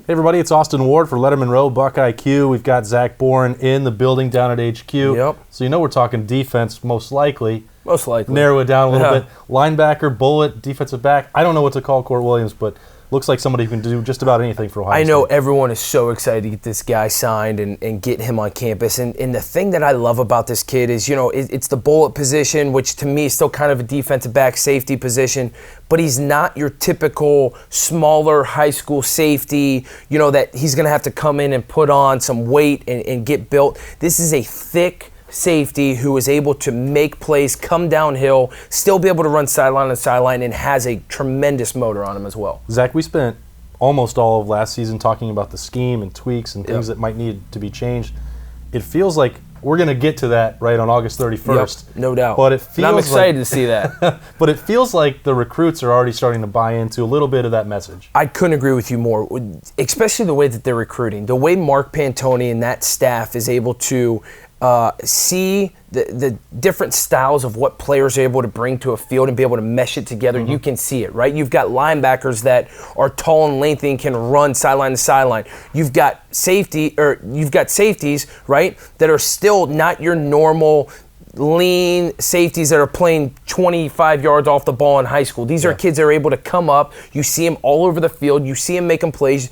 Hey everybody, it's Austin Ward for Lettermen Row, BuckIQ. We've got Zach Bourne in the building down at HQ. Yep. So you know we're talking defense, most likely. Most likely. Narrow it down a little bit. Linebacker, bullet, defensive back. I don't know what to call Kourt Williams, but looks like somebody who can do just about anything for Ohio State. I know everyone is so excited to get this guy signed and get him on campus. And the thing that I love about this kid is, it's the bullet position, which to me is still kind of a defensive back safety position, but he's not your typical smaller high school safety, that he's going to have to come in and put on some weight and get built. This is a thick safety who is able to make plays, come downhill, still be able to run sideline to sideline, and has a tremendous motor on him as well. Zach, we spent almost all of last season talking about the scheme and tweaks and things that might need to be changed. It feels like we're going to get to that right on August 31st. Yep, no doubt. But it feels I'm excited to see that. But it feels like the recruits are already starting to buy into a little bit of that message. I couldn't agree with you more, especially the way that they're recruiting. The way Mark Pantoni and that staff is able to see the different styles of what players are able to bring to a field and be able to mesh it together. You can see it, right? You've got linebackers that are tall and lengthy and can run sideline to sideline. You've got safeties, right, that are still not your normal lean safeties that are playing 25 yards off the ball in high school. These are kids that are able to come up. You see them all over the field. You see them making plays.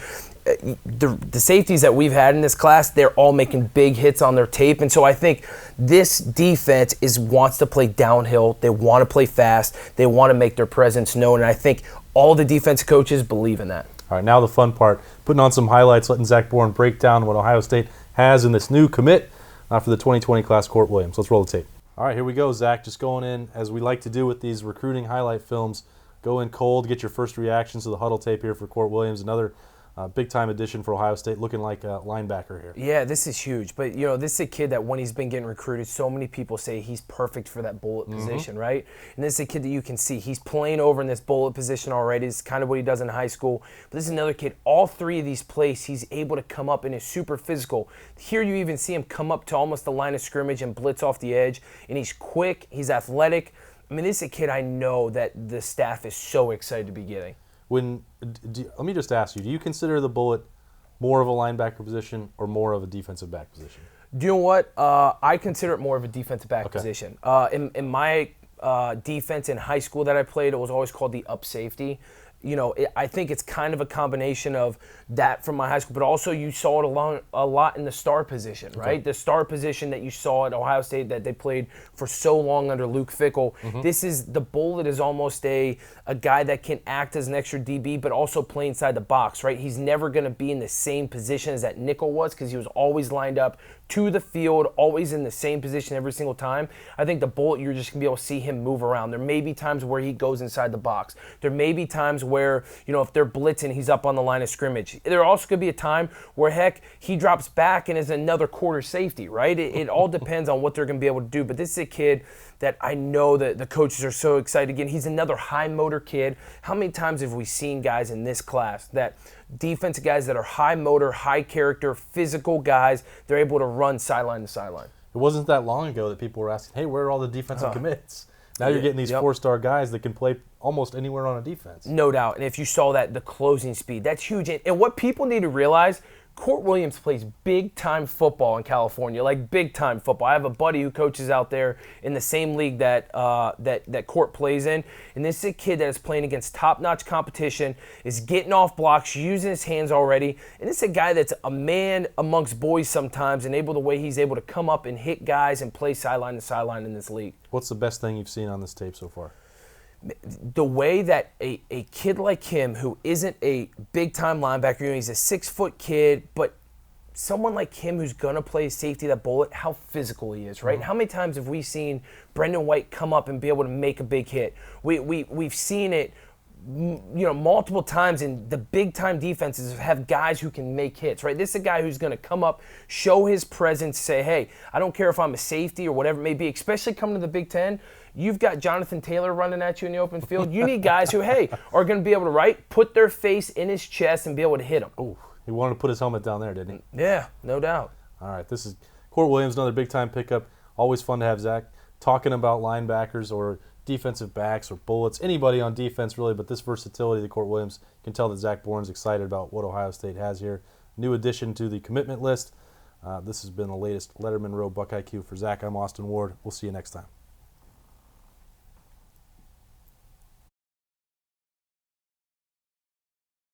The safeties that we've had in this class, they're all making big hits on their tape. And so I think this defense wants to play downhill. They want to play fast. They want to make their presence known. And I think all the defense coaches believe in that. All right, now the fun part, putting on some highlights, letting Zach Bourne break down what Ohio State has in this new commit for the 2020 class, Kourt Williams. Let's roll the tape. All right, here we go, Zach. Just going in, as we like to do with these recruiting highlight films, go in cold, get your first reactions to the huddle tape here for Kourt Williams, another big-time addition for Ohio State, looking like a linebacker here. Yeah, this is huge. But, this is a kid that when he's been getting recruited, so many people say he's perfect for that bullet position, right? And this is a kid that you can see. He's playing over in this bullet position already. It's kind of what he does in high school. But this is another kid. All three of these plays, he's able to come up and is super physical. Here you even see him come up to almost the line of scrimmage and blitz off the edge. And he's quick. He's athletic. I mean, this is a kid I know that the staff is so excited to be getting. Let me just ask you, do you consider the bullet more of a linebacker position or more of a defensive back position? Do you know what? I consider it more of a defensive back position. In my defense in high school that I played, it was always called the up safety. I think it's kind of a combination of that from my high school, but also you saw it a lot in the star position, right? The star position that you saw at Ohio State that they played for so long under Luke Fickell. This is the bullet is almost a guy that can act as an extra DB, but also play inside the box, right? He's never going to be in the same position as that nickel was because he was always lined up to the field, always in the same position every single time. I think the bullet, you're just going to be able to see him move around. There may be times where he goes inside the box. There may be times where, if they're blitzing, he's up on the line of scrimmage. There also could be a time where, heck, he drops back and is another quarter safety, right? It all depends on what they're going to be able to do. But this is a kid that I know that the coaches are so excited. Again, he's another high motor kid. How many times have we seen guys in this class that defensive guys that are high motor, high character, physical guys, they're able to run sideline to sideline? It wasn't that long ago that people were asking, hey, where are all the defensive commits? Now you're getting these four-star guys that can play almost anywhere on a defense. No doubt. And if you saw that, the closing speed, that's huge. And what people need to realize, Kourt Williams plays big-time football in California, like big-time football. I have a buddy who coaches out there in the same league that Kourt plays in, and this is a kid that is playing against top-notch competition, is getting off blocks, using his hands already, and this is a guy that's a man amongst boys sometimes, and the way he's able to come up and hit guys and play sideline to sideline in this league. What's the best thing you've seen on this tape so far? The way that a kid like him, who isn't a big-time linebacker, he's a 6-foot kid, but someone like him who's going to play safety that bullet, how physical he is, right? How many times have we seen Brendan White come up and be able to make a big hit? We've seen it multiple times, in the big-time defenses have guys who can make hits, right? This is a guy who's going to come up, show his presence, say, hey, I don't care if I'm a safety or whatever it may be, especially coming to the Big Ten. You've got Jonathan Taylor running at you in the open field. You need guys who, hey, are going to be able to, put their face in his chest and be able to hit him. Oh, he wanted to put his helmet down there, didn't he? Yeah, no doubt. All right, this is Kourt Williams, another big-time pickup. Always fun to have Zach talking about linebackers or defensive backs or bullets, anybody on defense really, but this versatility that Kourt Williams can tell that Zach Bourne's excited about what Ohio State has here. New addition to the commitment list. This has been the latest Lettermen Row BuckIQ for Zach. I'm Austin Ward. We'll see you next time.